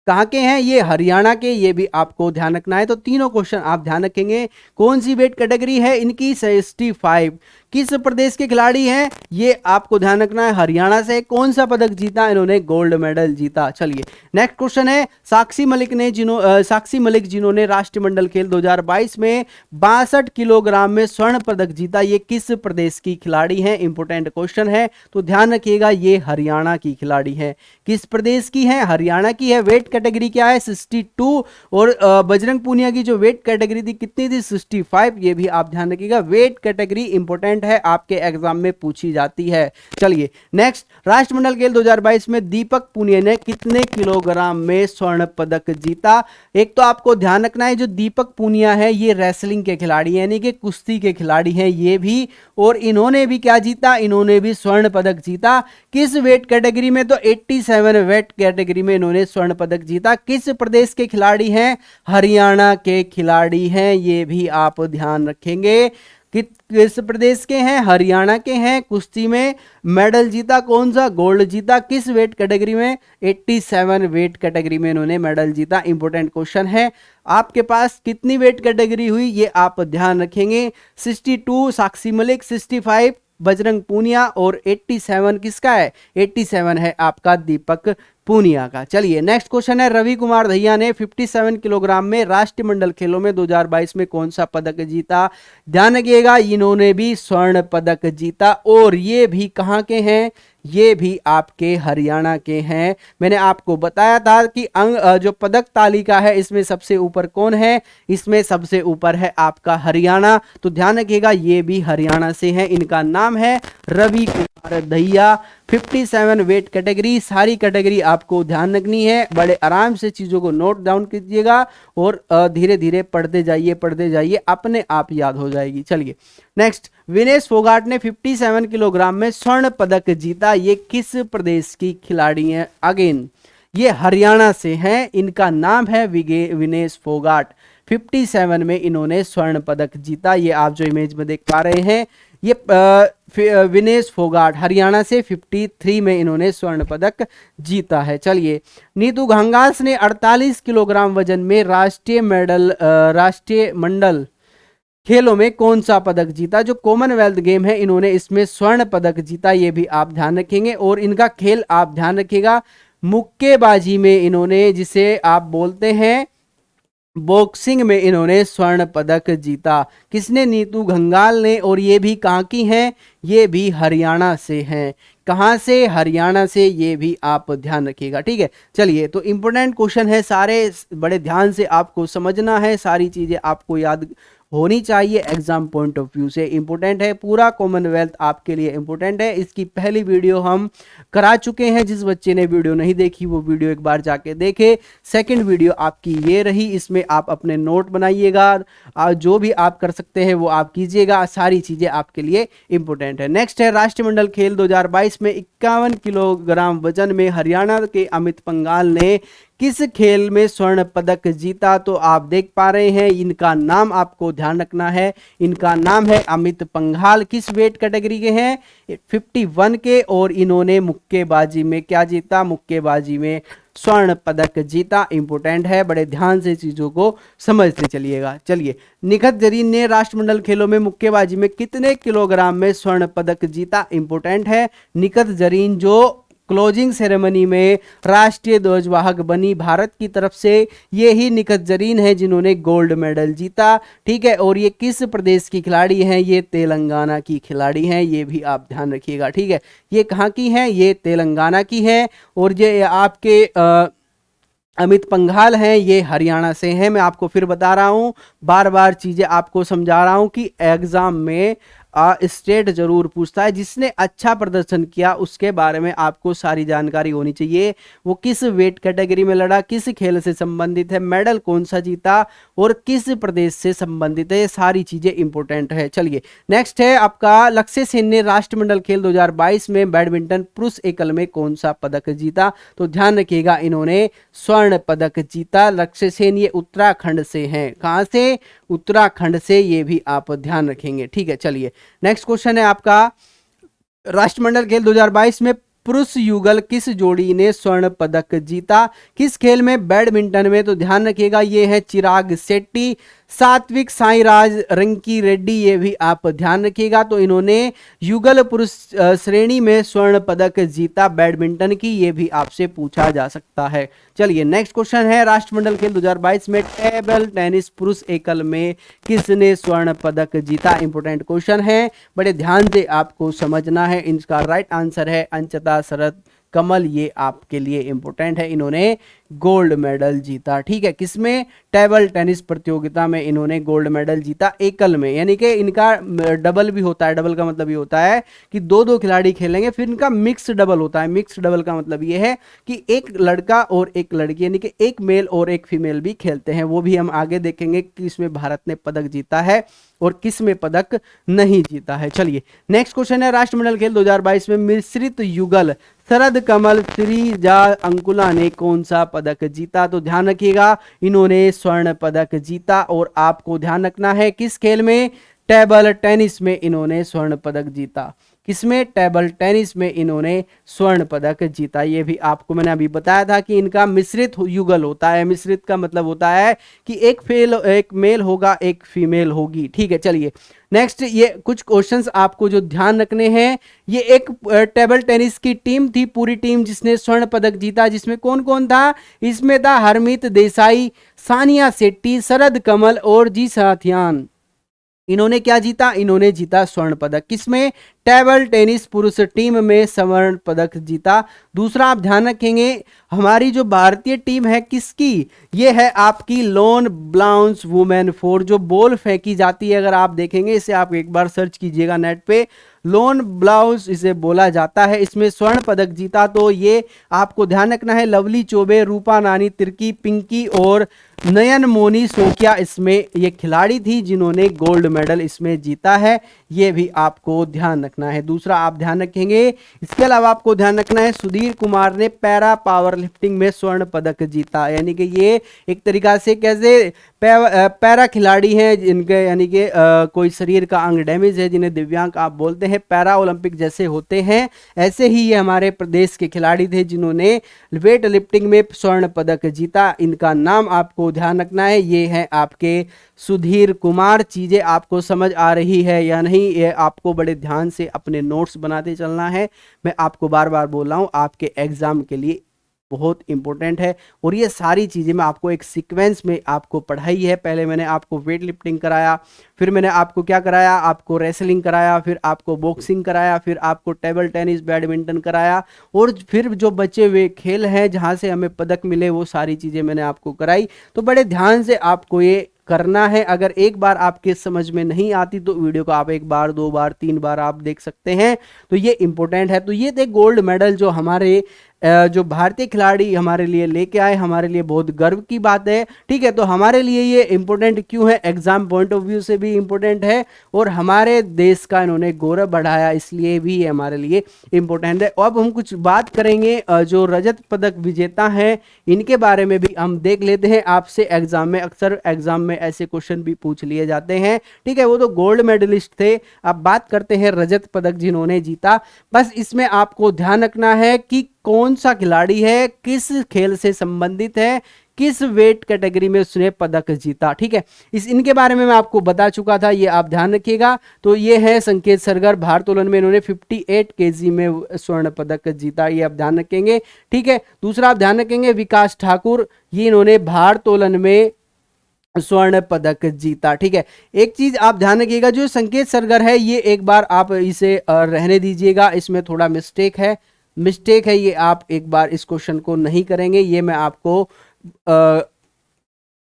कहाँ के हैं? ये हरियाणा के। ये भी आपको ध्यान रखना है। तो तीनों क्वेश्चन आप ध्यान रखेंगे। कौन सी वेट कैटेगरी है इनकी? 65। किस प्रदेश के खिलाड़ी हैं? ये आपको ध्यान रखना है, हरियाणा से। कौन सा पदक जीता? इन्होंने गोल्ड मेडल जीता। चलिए नेक्स्ट क्वेश्चन है, साक्षी मलिक जिन्होंने राष्ट्रीय मंडल खेल 2022 में 62 किलोग्राम में स्वर्ण पदक जीता, ये किस प्रदेश की खिलाड़ी हैं? इंपोर्टेंट क्वेश्चन है, तो ध्यान रखिएगा, ये हरियाणा की खिलाड़ी है। किस प्रदेश की है? हरियाणा की है। वेट कैटेगरी क्या है? 62। और बजरंग पूनिया की जो वेट कैटेगरी थी कितनी थी? 65। ये भी आप ध्यान रखिएगा, वेट कैटेगरी इंपोर्टेंट है, आपके एग्जाम में पूछी जाती है। चलिए नेक्स्ट, राष्ट्रमंडल खेल 2022 में दीपक पुनिया ने कितने किलोग्राम में स्वर्ण पदक जीता? एक तो आपको ध्यान रखना है, जो दीपक पुनिया है ये रेसलिंग के खिलाड़ी हैं, यानी कि कुश्ती के खिलाड़ी हैं ये भी, और इन्होंने भी क्या जीता? इन्होंने भी स्वर्ण पदक जीता। किस वेट कैटेगरी में? तो 87 वेट कैटेगरी में इन्होंने स्वर्ण पदक जीता। किस प्रदेश के खिलाड़ी हैं? हरियाणा के खिलाड़ी हैं, ये भी आप ध्यान रखेंगे। किस प्रदेश के हैं? हरियाणा के हैं। कुश्ती में मेडल जीता, कौन सा? गोल्ड जीता। किस वेट कैटेगरी में? 87 वेट कैटेगरी में इन्होंने मेडल जीता। इंपोर्टेंट क्वेश्चन है। आपके पास कितनी वेट कैटेगरी हुई ये आप ध्यान रखेंगे। 62 साक्षी मलिक, 65 बजरंग पूनिया, और 87 किसका है? 87 है आपका दीपक पूनिया का। चलिए नेक्स्ट क्वेश्चन है, रवि कुमार दहिया ने 57 किलोग्राम में राष्ट्रीय मंडल खेलों में 2022 में कौन सा पदक जीता? ध्यान रखिएगा, इन्होंने भी स्वर्ण पदक जीता। और ये भी कहाँ के हैं? ये भी आपके हरियाणा के हैं। मैंने आपको बताया था कि जो पदक तालिका है इसमें सबसे ऊपर कौन है? इसमें सबसे ऊपर है आपका हरियाणा। तो ध्यान रखिएगा, ये भी हरियाणा से है। इनका नाम है रवि कुमार भारत दहिया। 57 वेट कैटेगरी, सारी कैटेगरी आपको ध्यान रखनी है, बड़े आराम से चीजों को नोट डाउन कीजिएगा और धीरे धीरे पढ़ते जाइए, अपने आप याद हो जाएगी। चलिए नेक्स्ट, विनेश फोगाट ने 57 किलोग्राम में स्वर्ण पदक जीता, ये किस प्रदेश की खिलाड़ी हैं? अगेन ये हरियाणा से हैं, इनका नाम है विनेश फोगाट। 57 में इन्होंने स्वर्ण पदक जीता, ये आप जो इमेज में देख पा रहे हैं, ये विनेश फोगाट हरियाणा से 53 में इन्होंने स्वर्ण पदक जीता है। चलिए, नीतू घंगास ने 48 किलोग्राम वजन में राष्ट्रीय मंडल खेलों में कौन सा पदक जीता? जो कॉमनवेल्थ गेम है, इन्होंने इसमें स्वर्ण पदक जीता, ये भी आप ध्यान रखेंगे। और इनका खेल आप ध्यान रखिएगा, मुक्केबाजी में इन्होंने, जिसे आप बोलते हैं बॉक्सिंग में, इन्होंने स्वर्ण पदक जीता। किसने? नीतू घंगाल ने। और ये भी कहाँ की हैं? ये भी हरियाणा से हैं। कहाँ से? हरियाणा से, ये भी आप ध्यान रखिएगा, ठीक है। चलिए, तो इंपॉर्टेंट क्वेश्चन है सारे, बड़े ध्यान से आपको समझना है, सारी चीजें आपको याद होनी चाहिए, एग्जाम पॉइंट ऑफ व्यू से इंपॉर्टेंट है, पूरा कॉमनवेल्थ आपके लिए इंपॉर्टेंट है। इसकी पहली वीडियो हम करा चुके हैं, जिस बच्चे ने वीडियो नहीं देखी वो वीडियो एक बार जाके देखे। सेकंड वीडियो आपकी ये रही, इसमें आप अपने नोट बनाइएगा, जो भी आप कर सकते हैं वो आप कीजिएगा, सारी चीजें आपके लिए इंपॉर्टेंट है। नेक्स्ट है, राष्ट्रमंडल खेल 2022 में 51 किलोग्राम वजन में हरियाणा के अमित पंघाल ने किस खेल में स्वर्ण पदक जीता? तो आप देख पा रहे हैं, इनका नाम आपको ध्यान रखना है, इनका नाम है अमित पंघाल। किस वेट कैटेगरी के हैं? 51 के। और इन्होंने मुक्केबाजी में क्या जीता? मुक्केबाजी में स्वर्ण पदक जीता। इंपॉर्टेंट है, बड़े ध्यान से चीजों को समझते चलिएगा। चलिए, निखत जरीन ने राष्ट्रमंडल खेलों में मुक्केबाजी में कितने किलोग्राम में स्वर्ण पदक जीता? इंपॉर्टेंट है, निखत जरीन जो क्लोजिंग सेरेमनी में राष्ट्रीय ध्वजवाहक बनी भारत की तरफ से, ये ही निखत जरीन है जिन्होंने गोल्ड मेडल जीता, ठीक है। और ये किस प्रदेश की खिलाड़ी हैं? ये तेलंगाना की खिलाड़ी हैं, ये भी आप ध्यान रखिएगा, ठीक है। ये कहाँ की हैं? ये तेलंगाना की हैं। और ये आपके अमित पंघाल हैं, ये हरियाणा से हैं। मैं आपको फिर बता रहा हूँ, बार बार चीजें आपको समझा रहा हूँ कि एग्जाम में स्टेट जरूर पूछता है, जिसने अच्छा प्रदर्शन किया उसके बारे में आपको सारी जानकारी होनी चाहिए। वो किस वेट कैटेगरी में लड़ा, किस खेल से संबंधित है, मेडल कौन सा जीता और किस प्रदेश से संबंधित है, ये सारी चीजें इंपॉर्टेंट है। चलिए, नेक्स्ट है आपका, लक्ष्य सेन ने राष्ट्रमंडल खेल 2022 में बैडमिंटन पुरुष एकल में कौन सा पदक जीता? तो ध्यान रखिएगा, इन्होंने स्वर्ण पदक जीता। लक्ष्य सेन ये उत्तराखंड से हैं। कहां से? उत्तराखंड से, ये भी आप ध्यान रखेंगे, ठीक है। चलिए, नेक्स्ट क्वेश्चन है आपका, राष्ट्रमंडल खेल 2022 में पुरुष युगल किस जोड़ी ने स्वर्ण पदक जीता? किस खेल में? बैडमिंटन में। तो ध्यान रखिएगा, ये है चिराग शेट्टी, सात्विक साईराज रंकी रेड्डी, ये भी आप ध्यान रखिएगा। तो इन्होंने युगल पुरुष श्रेणी में स्वर्ण पदक जीता बैडमिंटन की, ये भी आपसे पूछा जा सकता है। चलिए, नेक्स्ट क्वेश्चन है, राष्ट्रमंडल खेल 2022 में टेबल टेनिस पुरुष एकल में किसने स्वर्ण पदक जीता? इंपोर्टेंट क्वेश्चन है, बड़े ध्यान से आपको समझना है। इनका राइट आंसर है अंचिता शरद कमल, ये आपके लिए इंपॉर्टेंट है, इन्होंने गोल्ड मेडल जीता, ठीक है। किसमें? टेबल टेनिस प्रतियोगिता में इन्होंने गोल्ड मेडल जीता एकल में, यानी कि इनका डबल भी होता है। डबल का मतलब ये होता है कि दो दो खिलाड़ी खेलेंगे, फिर इनका मिक्स डबल होता है। मिक्स डबल का मतलब ये है कि एक लड़का और एक लड़की, यानी कि एक मेल और एक फीमेल भी खेलते हैं। वो भी हम आगे देखेंगे कि इसमें भारत ने पदक जीता है और किस में पदक नहीं जीता है। चलिए, नेक्स्ट क्वेश्चन है, राष्ट्रमंडल खेल 2022 में मिश्रित युगल शरद कमल श्रीजा अंकुला ने कौन सा पदक जीता? तो ध्यान रखिएगा, इन्होंने स्वर्ण पदक जीता। और आपको ध्यान रखना है किस खेल में? टेबल टेनिस में इन्होंने स्वर्ण पदक जीता। किसमें? टेबल टेनिस में इन्होंने स्वर्ण पदक जीता। ये भी आपको मैंने अभी बताया था कि इनका मिश्रित युगल होता है। मिश्रित का मतलब होता है कि एक मेल होगा, एक फीमेल होगी, ठीक है। चलिए, नेक्स्ट, ये कुछ क्वेश्चंस आपको जो ध्यान रखने हैं, ये एक टेबल टेनिस की टीम थी, पूरी टीम जिसने स्वर्ण पदक जीता, जिसमें कौन कौन था? इसमें था हरमीत देसाई, सानिया शेट्टी, शरद कमल और जी साथियान। इन्होंने क्या जीता? इन्होंने जीता स्वर्ण पदक। किसमें? टेबल टेनिस पुरुष टीम में स्वर्ण पदक जीता। दूसरा आप ध्यान रखेंगे, हमारी जो भारतीय टीम है किसकी? ये है आपकी लॉन बाउंस वुमेन फोर, जो बॉल फेंकी जाती है। अगर आप देखेंगे इसे, आप एक बार सर्च कीजिएगा नेट पे, लोन ब्लाउज इसे बोला जाता है। इसमें स्वर्ण पदक जीता, तो ये आपको ध्यान रखना है, लवली चौबे, रूपा नानी तिर्की, पिंकी और नयन मोनी सोकिया इसमें ये खिलाड़ी थी जिन्होंने गोल्ड मेडल इसमें जीता है, ये भी आपको ध्यान रखना है। दूसरा आप ध्यान रखेंगे, इसके अलावा आपको ध्यान रखना है सुधीर कुमार ने पैरा पावर लिफ्टिंग में स्वर्ण पदक जीता, यानी कि ये एक तरीका से कैसे पैरा खिलाड़ी हैं जिनके यानी कि कोई शरीर का अंग डैमेज है, जिन्हें दिव्यांग आप बोलते हैं, पैरा ओलंपिक जैसे होते हैं, ऐसे ही ये हमारे प्रदेश के खिलाड़ी थे जिन्होंने वेट लिफ्टिंग में स्वर्ण पदक जीता। इनका नाम आपको ध्यान रखना है, ये है आपके सुधीर कुमार। चीजें आपको समझ आ रही है या नहीं, ये आपको बड़े ध्यान से अपने नोट्स बनाते चलना है। मैं आपको बार बार बोल रहा हूं, आपके एग्जाम के लिए बहुत इंपॉर्टेंट है, और ये सारी चीज़ें मैं आपको एक सीक्वेंस में आपको पढ़ाई है। पहले मैंने आपको वेट लिफ्टिंग कराया, फिर मैंने आपको क्या कराया, आपको रेसलिंग कराया, फिर आपको बॉक्सिंग कराया, फिर आपको टेबल टेनिस बैडमिंटन कराया, और फिर जो बचे हुए खेल हैं जहाँ से हमें पदक मिले वो सारी चीज़ें मैंने आपको कराई। तो बड़े ध्यान से आपको ये करना है। अगर एक बार आपके समझ में नहीं आती तो वीडियो को आप एक बार, दो बार, तीन बार आप देख सकते हैं, तो ये इंपॉर्टेंट है। तो ये थे गोल्ड मेडल जो हमारे जो भारतीय खिलाड़ी हमारे लिए लेके आए, हमारे लिए बहुत गर्व की बात है। ठीक है, तो हमारे लिए ये इंपॉर्टेंट क्यों है, एग्जाम पॉइंट ऑफ व्यू से भी इंपॉर्टेंट है, और हमारे देश का इन्होंने गौरव बढ़ाया इसलिए भी ये हमारे लिए इंपॉर्टेंट है। अब हम कुछ बात करेंगे जो रजत पदक विजेता हैं इनके बारे में भी हम देख लेते हैं। आपसे एग्जाम में अक्सर एग्जाम में ऐसे क्वेश्चन भी पूछ लिए जाते हैं। ठीक है, वो तो गोल्ड मेडलिस्ट थे। अब बात करते हैं रजत पदक जिन्होंने जीता। बस इसमें आपको ध्यान रखना है कि कौन सा खिलाड़ी है, किस खेल से संबंधित है, किस वेट कैटेगरी में उसने पदक जीता। ठीक है, इनके बारे में मैं आपको बता चुका था, ये आप ध्यान रखिएगा। तो ये है संकेत सरगर, भारोत्तोलन में इन्होंने 58 केजी में स्वर्ण पदक जीता, ये आप ध्यान रखेंगे। ठीक है, दूसरा आप ध्यान रखेंगे विकास ठाकुर, ये इन्होंने भारोत्तोलन में स्वर्ण पदक जीता। ठीक है, एक चीज आप ध्यान रखिएगा, जो संकेत सरगर है ये एक बार आप इसे रहने दीजिएगा, इसमें थोड़ा मिस्टेक है, ये आप एक बार इस क्वेश्चन को नहीं करेंगे, ये मैं आपको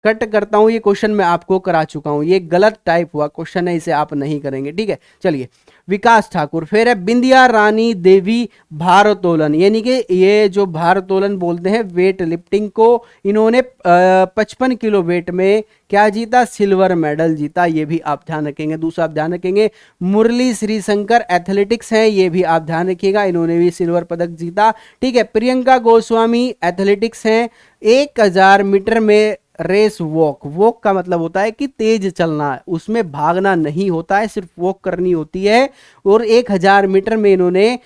कट करता हूं। ये क्वेश्चन मैं आपको करा चुका हूं, ये गलत टाइप हुआ क्वेश्चन है, इसे आप नहीं करेंगे। ठीक है, चलिए विकास ठाकुर, फिर है बिंदिया रानी देवी भारोत्तोलन, यानी कि ये जो भारोत्तोलन बोलते हैं वेट लिफ्टिंग को, इन्होंने 55 किलो वेट में क्या जीता, सिल्वर मेडल जीता, ये भी आप ध्यान रखेंगे। दूसरा आप ध्यान रखेंगे मुरली श्रीशंकर एथलेटिक्स हैं, ये भी आप ध्यान रखिएगा, इन्होंने भी सिल्वर पदक जीता। ठीक है, प्रियंका गोस्वामी एथलेटिक्स हैं, 1000 मीटर में रेस वॉक का मतलब होता है कि तेज चलना, उसमें भागना नहीं होता है, सिर्फ वॉक करनी होती है, और 1000 मीटर में इन्होंने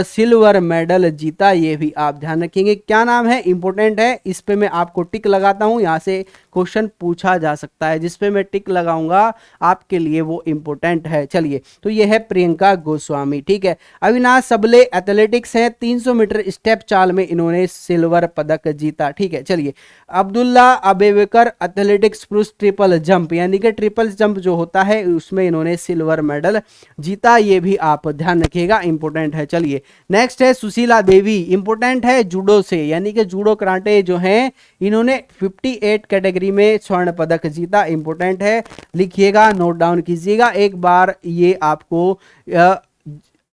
सिल्वर मेडल जीता, ये भी आप ध्यान रखेंगे। क्या नाम है, इंपॉर्टेंट है, इस पे मैं आपको टिक लगाता हूं, यहां से क्वेश्चन पूछा जा सकता है, जिस पे मैं टिक लगाऊंगा आपके लिए वो इंपॉर्टेंट है। चलिए, तो ये है प्रियंका गोस्वामी। ठीक है, अविनाश सबले एथलेटिक्स है, 300 मीटर स्टेप चाल में इन्होंने सिल्वर पदक जीता। ठीक है, चलिए अब्दुल्ला अबेबकर एथलेटिक्स पुरुष ट्रिपल जंप, यानी कि ट्रिपल जंप जो होता है उसमें इन्होंने सिल्वर मेडल जीता, ये भी आप ध्यान रखिएगा, इंपॉर्टेंट है। चलिए नेक्स्ट है सुशीला देवी, इंपॉर्टेंट है जूडो से, यानी कि जूडो कराटे जो हैं इन्होंने 58 कैटेगरी में स्वर्ण पदक जीता, इंपॉर्टेंट है, लिखिएगा, नोट डाउन कीजिएगा। एक बार ये आपको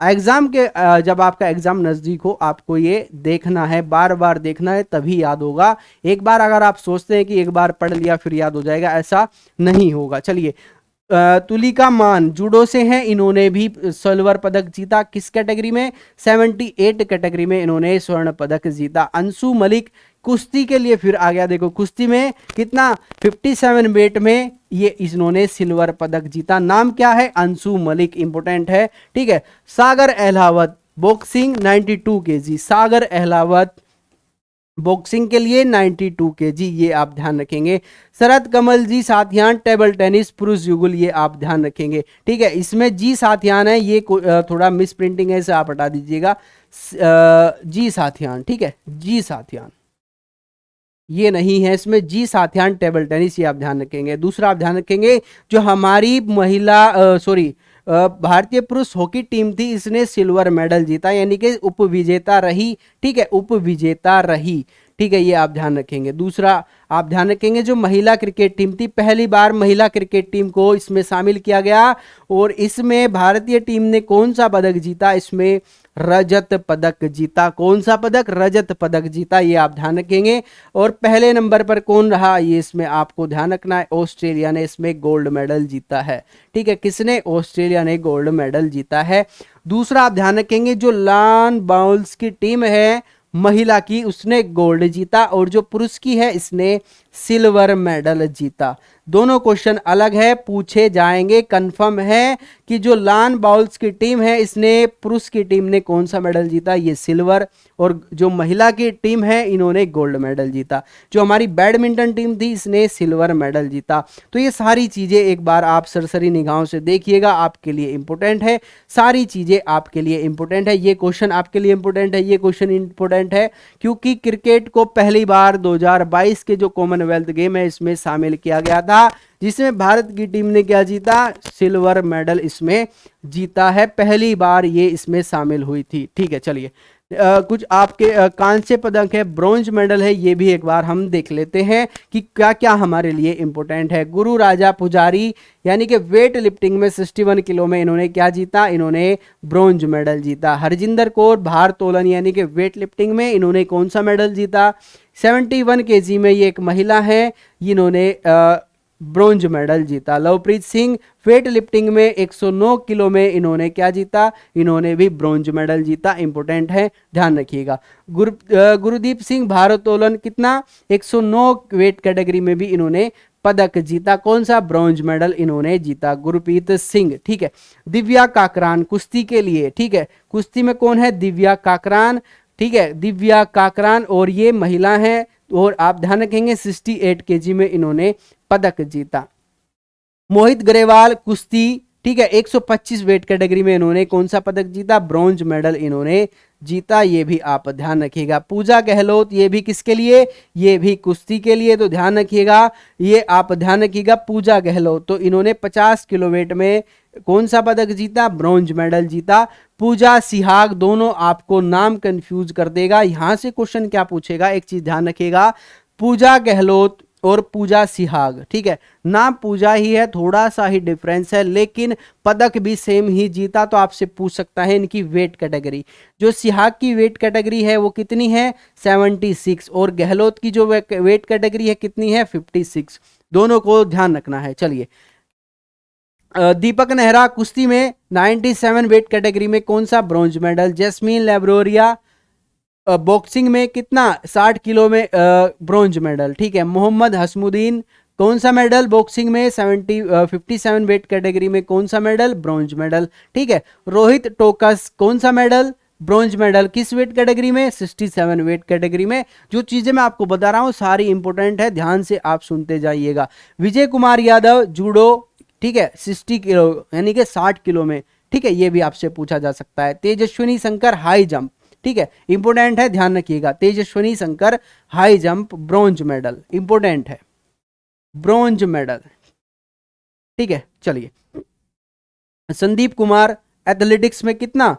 एग्जाम के जब आपका एग्जाम नजदीक हो आपको ये देखना है, बार बार देखना है, तभी याद होगा। एक बार अगर आप सोचते हैं कि एक बार पढ़ लिया फिर याद हो जाएगा, ऐसा नहीं होगा। चलिए तुलिका मान जूडो से हैं, इन्होंने भी सिल्वर पदक जीता, किस कैटेगरी में, 78 कैटेगरी में इन्होंने स्वर्ण पदक जीता। अंशु मलिक कुश्ती के लिए फिर आ गया, देखो कुश्ती में कितना, 57 वेट में ये इन्होंने सिल्वर पदक जीता। नाम क्या है, अंशु मलिक, इंपॉर्टेंट है। ठीक है, सागर अहलावत बॉक्सिंग 92 केजी, सागर अहलावत बॉक्सिंग के लिए 92 केजी, ये आप ध्यान रखेंगे। शरद कमल जी साथियान टेबल टेनिस पुरुष युगल, ये आप ध्यान रखेंगे। ठीक है, इसमें जी साथियान है, ये थोड़ा मिस प्रिंटिंग है, इसे आप हटा दीजिएगा, जी साथियान। ठीक है, जी साथियान ये नहीं है, इसमें जी साथियान टेबल टेनिस, ये आप ध्यान रखेंगे। दूसरा आप ध्यान रखेंगे जो हमारी भारतीय पुरुष हॉकी टीम थी, इसने सिल्वर मेडल जीता, यानी कि उपविजेता रही। ठीक है, उपविजेता रही। ठीक है, ये आप ध्यान रखेंगे। दूसरा आप ध्यान रखेंगे जो महिला क्रिकेट टीम थी, पहली बार महिला क्रिकेट टीम को इसमें शामिल किया गया और इसमें भारतीय टीम ने कौन सा पदक जीता, इसमें रजत पदक जीता। कौन सा पदक? रजत पदक जीता, ये आप ध्यान रखेंगे। और पहले नंबर पर कौन रहा, ये इसमें आपको ध्यान रखना है, ऑस्ट्रेलिया ने इसमें गोल्ड मेडल जीता है। ठीक है, किसने? ऑस्ट्रेलिया ने गोल्ड मेडल जीता है। दूसरा आप ध्यान रखेंगे जो लॉन बाउल्स की टीम है महिला की, उसने गोल्ड जीता और जो पुरुष की है इसने सिल्वर मेडल जीता। दोनों क्वेश्चन अलग है, पूछे जाएंगे। कंफर्म है कि जो लॉन बाउल्स की टीम है इसने, पुरुष की टीम ने कौन सा मेडल जीता, ये सिल्वर, और जो महिला की टीम है इन्होंने गोल्ड मेडल जीता। जो हमारी बैडमिंटन टीम थी इसने सिल्वर मेडल जीता। तो ये सारी चीजें एक बार आप सरसरी निगाहों से देखिएगा, आपके लिए इंपॉर्टेंट है, सारी चीजें आपके लिए इंपॉर्टेंट है। ये क्वेश्चन आपके लिए इंपॉर्टेंट है, ये क्वेश्चन इंपॉर्टेंट है क्योंकि क्रिकेट को पहली बार 2022 के जो कॉमनवेल्थ गेम है इसमें शामिल किया गया था, जिसमें भारत की टीम ने क्या जीता, सिल्वर मेडल इसमें जीता है। पहली बार ये इसमें शामिल हुई थी। ठीक है, चलिए कुछ आपके कांस्य पदक है, ब्रॉन्ज मेडल है, ये भी एक बार हम देख लेते हैं कि क्या क्या हमारे लिए इंपॉर्टेंट है। गुरु राजा पुजारी यानी कि वेट लिफ्टिंग में 61 किलो में इन्होंने क्या जीता, इन्होंने ब्रॉन्ज मेडल जीता। हरजिंदर कौर भारोत्तोलन यानी कि वेट लिफ्टिंग में इन्होंने कौन सा मेडल जीता, 71 केजी में, ये एक महिला है, इन्होंने ब्रॉन्ज मेडल जीता। लवप्रीत सिंह वेट लिफ्टिंग में 109 किलो में इन्होंने क्या जीता, इन्होंने भी ब्रॉन्ज मेडल जीता। इंपॉर्टेंट है, ध्यान रखिएगा। गुरदीप सिंह भारोत्तोलन कितना, 109 वेट कैटेगरी में भी इन्होंने पदक जीता। कौन सा, ब्रॉन्ज मेडल इन्होंने जीता, गुरप्रीत सिंह। ठीक है, दिव्या काकरान कुश्ती के लिए, ठीक है, कुश्ती में कौन है, दिव्या काकरान। ठीक है, दिव्या काकरान और ये महिला है और आप ध्यान रखेंगे 68 केजी में इन्होंने पदक जीता। मोहित ग्रेवाल कुश्ती, ठीक है, 125 वेट कैटेगरी में इन्होंने कौन सा पदक जीता, ब्रॉन्ज मेडल इन्होंने जीता। ये भी आप ध्यान रखिएगा। पूजा गहलोत, ये भी किसके लिए, ये भी कुश्ती के लिए, तो ध्यान रखिएगा, ये आप ध्यान रखिएगा। पूजा गहलोत तो इन्होंने 50 किलो वेट में कौन सा पदक जीता, ब्रॉन्ज मेडल जीता। पूजा सिहाग, दोनों आपको नाम कंफ्यूज कर देगा। यहां से क्वेश्चन क्या पूछेगा, एक चीज ध्यान रखिएगा, पूजा गहलोत और पूजा सिहाग, ठीक है, नाम पूजा ही है, थोड़ा सा ही डिफरेंस है, लेकिन पदक भी सेम ही जीता। तो आपसे पूछ सकता है इनकी वेट कैटेगरी, जो सिहाग की वेट कैटेगरी है वो कितनी है, 76, और गहलोत की जो वेट कैटेगरी है कितनी है, 56। दोनों को ध्यान रखना है। चलिए, दीपक नेहरा कुश्ती में 97 वेट कैटेगरी में कौन सा, ब्रॉन्ज मेडल। जैस्मीन लेब्रोरिया बॉक्सिंग में कितना, 60 किलो में ब्रॉन्ज मेडल। ठीक है, मोहम्मद हसमुद्दीन कौन सा मेडल, बॉक्सिंग में 57 वेट कैटेगरी में कौन सा मेडल, ब्रॉन्ज मेडल। ठीक है, रोहित टोकस कौन सा मेडल, ब्रॉन्ज मेडल, किस वेट कैटेगरी में, 67 वेट कैटेगरी में। जो चीजें मैं आपको बता रहा हूं सारी इंपॉर्टेंट है, ध्यान से आप सुनते जाइएगा। विजय कुमार यादव जूडो, ठीक है, 60 किलो यानी कि 60 किलो में, ठीक है, ये भी आपसे पूछा जा सकता है। तेजस्विनी शंकर हाई जंप, ठीक है, इंपॉर्टेंट है, ध्यान रखिएगा। Tejaswini Shankar high jump bronze medal, important है, ब्रॉन्ज मेडल। ठीक है, चलिए, संदीप कुमार एथलेटिक्स में कितना,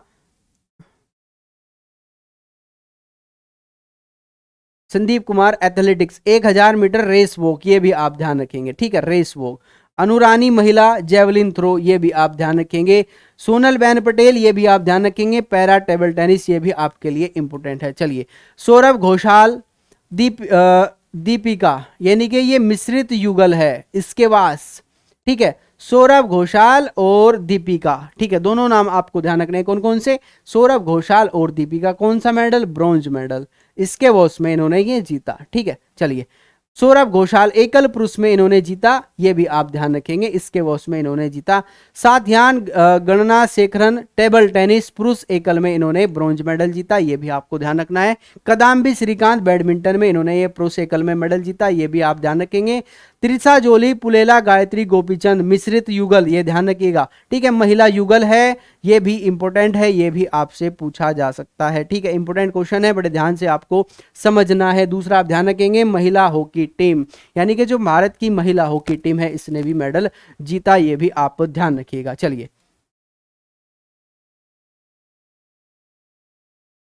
Sandeep Kumar athletics 1000 metre race walk, ये भी आप ध्यान रखेंगे। ठीक है, रेस वॉक। अनुरानी महिला जेवलिन थ्रो, ये भी आप ध्यान रखेंगे। सोनल बेन पटेल, ये भी आप ध्यान रखेंगे। पैरा टेबल टेनिस, ये भी आपके लिए इंपॉर्टेंट है। चलिए, सौरभ घोषाल दीपिका यानी कि ये मिश्रित युगल है इसके पास, ठीक है, सौरभ घोषाल और दीपिका, ठीक है, दोनों नाम आपको ध्यान रखने हैं। कौन कौन से, सौरभ घोषाल और दीपिका, कौन सा मेडल, ब्रॉन्ज मेडल, इसके वॉस में इन्होंने ये जीता। ठीक है, चलिए, सौरभ घोषाल एकल पुरुष में इन्होंने जीता, ये भी आप ध्यान रखेंगे, इसके वॉस में इन्होंने जीता। साध्यान गणना शेखरन टेबल टेनिस पुरुष एकल में इन्होंने ब्रॉन्ज मेडल जीता, ये भी आपको ध्यान रखना है। कदाम्बी श्रीकांत बैडमिंटन में इन्होंने ये पुरुष एकल में मेडल जीता, ये भी आप ध्यान रखेंगे। त्रिशा जोली पुलेला गायत्री गोपीचंद मिश्रित युगल, ये ध्यान रखिएगा। ठीक है, महिला युगल है, ये भी इंपॉर्टेंट है, ये भी आपसे पूछा जा सकता है। ठीक है, इंपॉर्टेंट क्वेश्चन है, बड़े ध्यान से आपको समझना है। दूसरा आप ध्यान रखेंगे, महिला हॉकी टीम यानी कि जो भारत की महिला हॉकी टीम है इसने भी मेडल जीता, ये भी आप ध्यान रखिएगा। चलिए,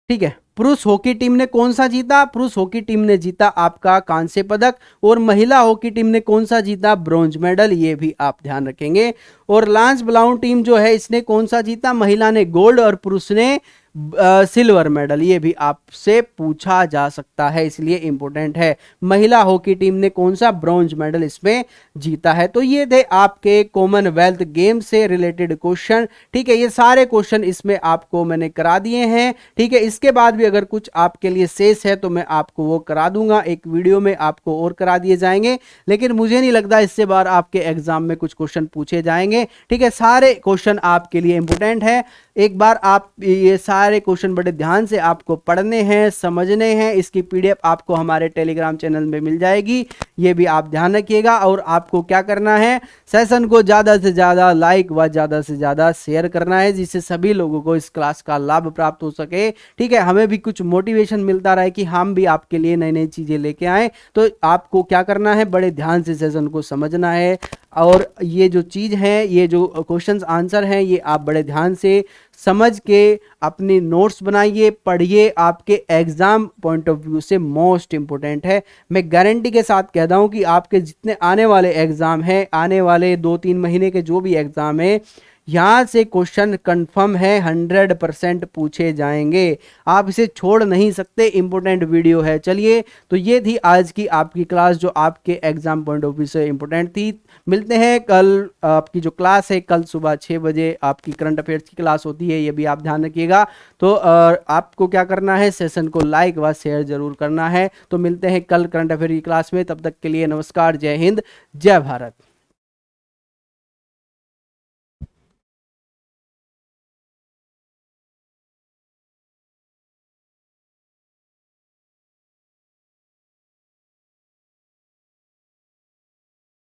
ठीक है, पुरुष हॉकी टीम ने कौन सा जीता? पुरुष हॉकी टीम ने जीता आपका कांस्य पदक। और महिला हॉकी टीम ने कौन सा जीता? ब्रॉन्ज मेडल, ये भी आप ध्यान रखेंगे। और लांस ब्लाउन टीम जो है इसने कौन सा जीता? महिला ने गोल्ड और पुरुष ने सिल्वर मेडल, ये भी आपसे पूछा जा सकता है, इसलिए इंपॉर्टेंट है। महिला हॉकी टीम ने कौन सा? ब्रॉन्ज मेडल इसमें जीता है। तो ये थे आपके कॉमनवेल्थ गेम से रिलेटेड क्वेश्चन। ठीक है, ये सारे क्वेश्चन इसमें आपको मैंने करा दिए हैं। ठीक है, इसके बाद भी अगर कुछ आपके लिए शेष है तो मैं आपको वो करा दूंगा, एक वीडियो में आपको और करा दिए जाएंगे। लेकिन मुझे नहीं लगता इससे बार आपके एग्जाम में कुछ क्वेश्चन पूछे जाएंगे। ठीक है, सारे क्वेश्चन आपके लिए इंपॉर्टेंट है। एक बार आप ये सारे क्वेश्चन बड़े ध्यान से आपको पढ़ने हैं, समझने हैं। इसकी पीडीएफ आपको हमारे टेलीग्राम चैनल में मिल जाएगी, ये भी आप ध्यान रखिएगा। और आपको क्या करना है, सेशन को ज़्यादा से ज़्यादा लाइक व ज़्यादा से ज़्यादा शेयर करना है, जिससे सभी लोगों को इस क्लास का लाभ प्राप्त हो सके। ठीक है, हमें भी कुछ मोटिवेशन मिलता रहे कि हम भी आपके लिए नई नई चीज़ें लेके आएँ। तो आपको क्या करना है, बड़े ध्यान से सेशन को समझना है। और ये जो चीज़ है, ये जो क्वेश्चंस आंसर हैं, ये आप बड़े ध्यान से समझ के अपनी नोट्स बनाइए, पढ़िए। आपके एग्जाम पॉइंट ऑफ व्यू से मोस्ट इंपॉर्टेंट है। मैं गारंटी के साथ कहता हूं कि आपके जितने आने वाले एग्जाम हैं, आने वाले 2-3 महीने के जो भी एग्जाम है, यहाँ से क्वेश्चन कंफर्म है, 100% पूछे जाएंगे। आप इसे छोड़ नहीं सकते, इंपॉर्टेंट वीडियो है। चलिए, तो ये थी आज की आपकी क्लास जो आपके एग्जाम पॉइंट ऑफ व्यू से इंपॉर्टेंट थी। मिलते हैं कल। आपकी जो क्लास है कल सुबह 6 बजे आपकी करंट अफेयर्स की क्लास होती है, ये भी आप ध्यान रखिएगा। तो आपको क्या करना है, सेशन को लाइक व शेयर जरूर करना है। तो मिलते हैं कल करंट अफेयर की क्लास में, तब तक के लिए नमस्कार, जय हिंद, जय भारत।